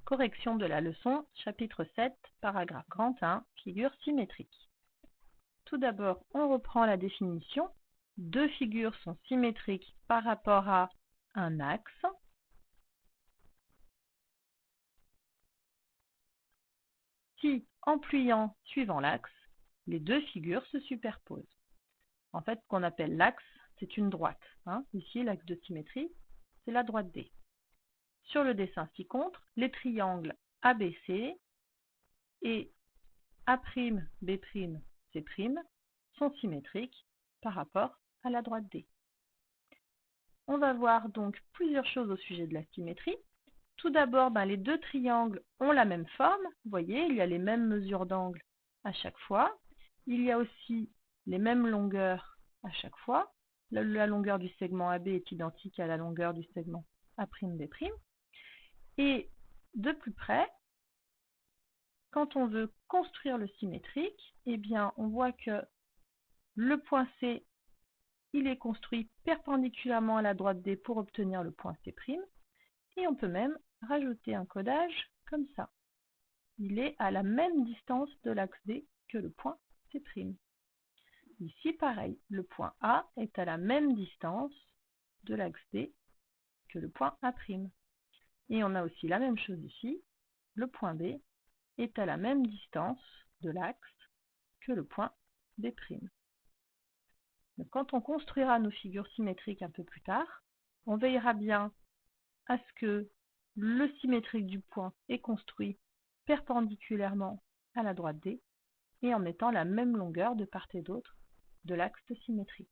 Correction de la leçon, chapitre 7, paragraphe grand 1, figure symétrique. Tout d'abord, on reprend la définition. Deux figures sont symétriques par rapport à un axe. Si, en pliant suivant l'axe, les deux figures se superposent. En fait, ce qu'on appelle l'axe, c'est une droite. Ici, l'axe de symétrie, c'est la droite D. Sur le dessin ci-contre, les triangles ABC et A'B', C' sont symétriques par rapport à la droite D. On va voir donc plusieurs choses au sujet de la symétrie. Tout d'abord, les deux triangles ont la même forme. Vous voyez, il y a les mêmes mesures d'angle à chaque fois. Il y a aussi les mêmes longueurs à chaque fois. La longueur du segment AB est identique à la longueur du segment A'B'. Et de plus près, quand on veut construire le symétrique, eh bien, on voit que le point C, il est construit perpendiculairement à la droite D pour obtenir le point C'. Et on peut même rajouter un codage comme ça. Il est à la même distance de l'axe D que le point C'. Ici, pareil, le point A est à la même distance de l'axe D que le point A'. Et on a aussi la même chose ici, le point B est à la même distance de l'axe que le point B'. Donc, quand on construira nos figures symétriques un peu plus tard, on veillera bien à ce que le symétrique du point est construit perpendiculairement à la droite D et en mettant la même longueur de part et d'autre de l'axe de symétrie.